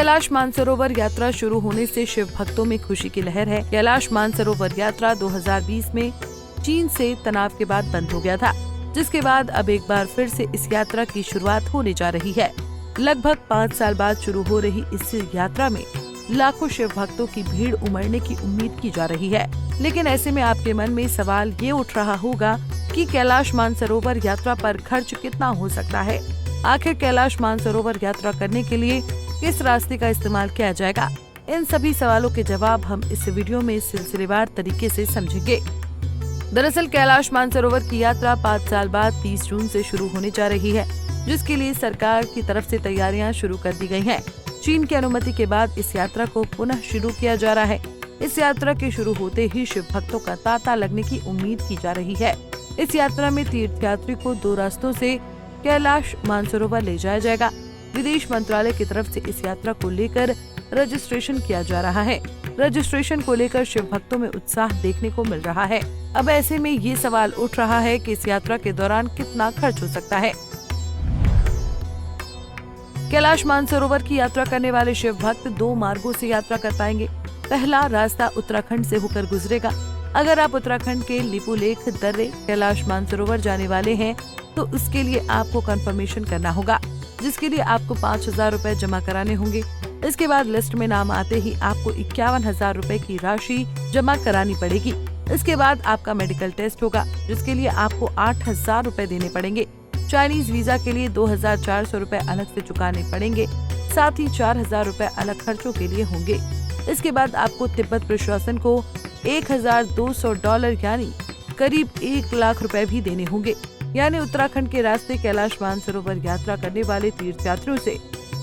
कैलाश मानसरोवर यात्रा शुरू होने से शिव भक्तों में खुशी की लहर है। कैलाश मानसरोवर यात्रा 2020 में चीन से तनाव के बाद बंद हो गया था, जिसके बाद अब एक बार फिर से इस यात्रा की शुरुआत होने जा रही है। लगभग 5 साल बाद शुरू हो रही इस यात्रा में लाखों शिव भक्तों की भीड़ उमड़ने की उम्मीद की जा रही है। लेकिन ऐसे में आपके मन में सवाल ये उठ रहा होगा कि कैलाश मानसरोवर यात्रा पर खर्च कितना हो सकता है। आखिर कैलाश मानसरोवर यात्रा करने के लिए किस रास्ते का इस्तेमाल किया जाएगा? इन सभी सवालों के जवाब हम इस वीडियो में सिलसिलेवार तरीके से समझेंगे। दरअसल कैलाश मानसरोवर की यात्रा 5 साल बाद 30 जून से शुरू होने जा रही है, जिसके लिए सरकार की तरफ से तैयारियां शुरू कर दी गई हैं। चीन की अनुमति के बाद इस यात्रा को पुनः शुरू किया जा रहा है। इस यात्रा के शुरू होते ही शिव भक्तों का तांता लगने की उम्मीद की जा रही है। इस यात्रा में तीर्थयात्री को 2 रास्तों से कैलाश मानसरोवर ले जाया जाएगा। विदेश मंत्रालय की तरफ से इस यात्रा को लेकर रजिस्ट्रेशन किया जा रहा है। रजिस्ट्रेशन को लेकर शिव भक्तों में उत्साह देखने को मिल रहा है। अब ऐसे में ये सवाल उठ रहा है कि इस यात्रा के दौरान कितना खर्च हो सकता है। कैलाश मानसरोवर की यात्रा करने वाले शिव भक्त 2 मार्गों से यात्रा कर पाएंगे। पहला रास्ता उत्तराखंड से होकर गुजरेगा। अगर आप उत्तराखंड के लिपुलेख दर्रे कैलाश मानसरोवर जाने वाले हैं तो उसके लिए आपको कंफर्मेशन करना होगा, जिसके लिए आपको 5,000 रूपए जमा कराने होंगे। इसके बाद लिस्ट में नाम आते ही आपको 51,000 रूपए की राशि जमा करानी पड़ेगी। इसके बाद आपका मेडिकल टेस्ट होगा, जिसके लिए आपको 8,000 रूपए देने पड़ेंगे। चाइनीज वीजा के लिए 2,400 रूपए अलग से चुकाने पड़ेंगे। साथ ही 4,000 रूपए अलग खर्चों के लिए होंगे। इसके बाद आपको तिब्बत प्रशासन को $1,200 यानी करीब 1 लाख रूपए भी देने होंगे। यानी उत्तराखंड के रास्ते कैलाश मानसरोवर यात्रा करने वाले तीर्थयात्रियों से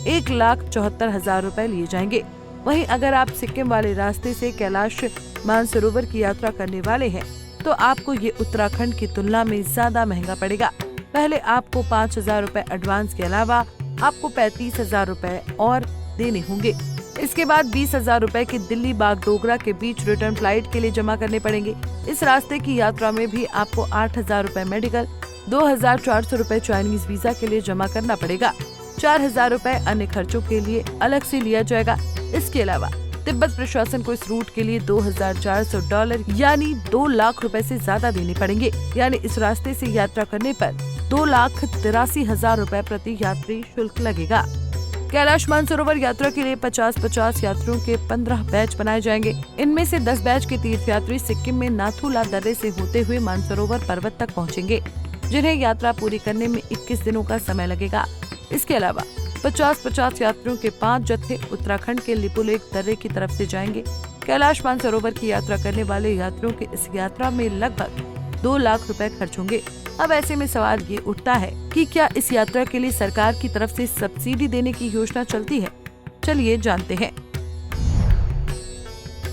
1,74,000 रूपए लिए जाएंगे। वहीं अगर आप सिक्किम वाले रास्ते से कैलाश मानसरोवर की यात्रा करने वाले हैं तो आपको ये उत्तराखंड की तुलना में ज्यादा महंगा पड़ेगा। पहले आपको 5,000 रूपए एडवांस के अलावा आपको 35,000 रूपए और देने होंगे। इसके बाद 20,000 रूपए की दिल्ली बागडोगरा के बीच रिटर्न फ्लाइट के लिए जमा करने पड़ेंगे। इस रास्ते की यात्रा में भी आपको 8,000 रूपए मेडिकल, 2,400 रूपए चाइनीज वीजा के लिए जमा करना पड़ेगा। 4,000 रूपए अन्य खर्चों के लिए अलग से लिया जाएगा। इसके अलावा तिब्बत प्रशासन को इस रूट के लिए $2,400 यानी 2 लाख रूपए से ज्यादा देने पड़ेंगे। यानी इस रास्ते से यात्रा करने पर 2,83,000 रूपए प्रति यात्री शुल्क लगेगा। कैलाश मानसरोवर यात्रा के लिए 50-50 यात्रियों के 15 बैच बनाए जाएंगे। इनमें से 10 बैच के तीर्थयात्री सिक्किम में नाथुला दर्रे से होते हुए मानसरोवर पर्वत तक पहुंचेंगे, जिन्हें यात्रा पूरी करने में 21 दिनों का समय लगेगा। इसके अलावा 50-50 यात्रियों के 5 जत्थे उत्तराखंड के लिपुलेख दर्रे की तरफ से जाएंगे। कैलाश मानसरोवर की यात्रा करने वाले यात्रियों के इस यात्रा में लगभग 2 लाख रुपए खर्च होंगे। अब ऐसे में सवाल ये उठता है कि क्या इस यात्रा के लिए सरकार की तरफ से सब्सिडी देने की योजना चलती है? चलिए जानते हैं।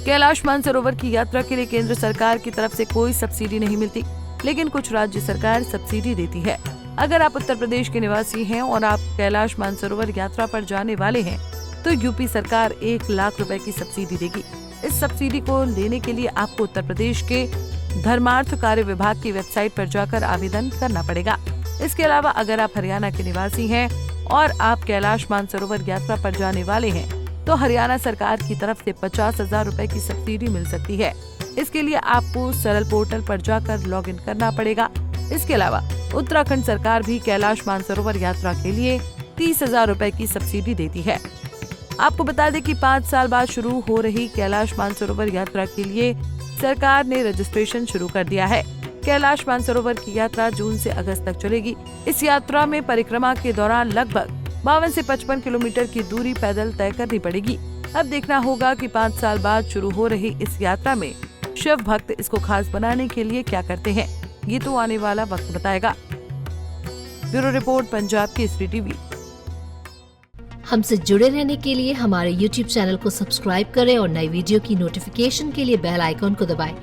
कैलाश मानसरोवर की यात्रा के लिए केंद्र सरकार की तरफ से कोई सब्सिडी नहीं मिलती, लेकिन कुछ राज्य सरकार सब्सिडी देती है। अगर आप उत्तर प्रदेश के निवासी हैं और आप कैलाश मानसरोवर यात्रा पर जाने वाले हैं तो यूपी सरकार 1 लाख रुपए की सब्सिडी देगी। इस सब्सिडी को लेने के लिए आपको उत्तर प्रदेश के धर्मार्थ कार्य विभाग की वेबसाइट पर जाकर आवेदन करना पड़ेगा। इसके अलावा अगर आप हरियाणा के निवासी हैं और आप कैलाश मानसरोवर यात्रा पर जाने वाले हैं तो हरियाणा सरकार की तरफ से 50,000 रूपए की सब्सिडी मिल सकती है। इसके लिए आपको सरल पोर्टल पर जाकर लॉगिन करना पड़ेगा। इसके अलावा उत्तराखंड सरकार भी कैलाश मानसरोवर यात्रा के लिए 30,000 रूपए की सब्सिडी देती है। आपको बता दें कि 5 साल बाद शुरू हो रही कैलाश मानसरोवर यात्रा के लिए सरकार ने रजिस्ट्रेशन शुरू कर दिया है। कैलाश मानसरोवर की यात्रा जून से अगस्त तक चलेगी। इस यात्रा में परिक्रमा के दौरान लगभग 52 से 55 किलोमीटर की दूरी पैदल तय करनी पड़ेगी। अब देखना होगा कि 5 साल बाद शुरू हो रही इस यात्रा में शिव भक्त इसको खास बनाने के लिए क्या करते हैं, ये तो आने वाला वक्त बताएगा। Bureau report, Punjab Kesari TV. हमसे जुड़े रहने के लिए हमारे YouTube चैनल को सब्सक्राइब करें और नई वीडियो की नोटिफिकेशन के लिए बेल आइकॉन को दबाएं।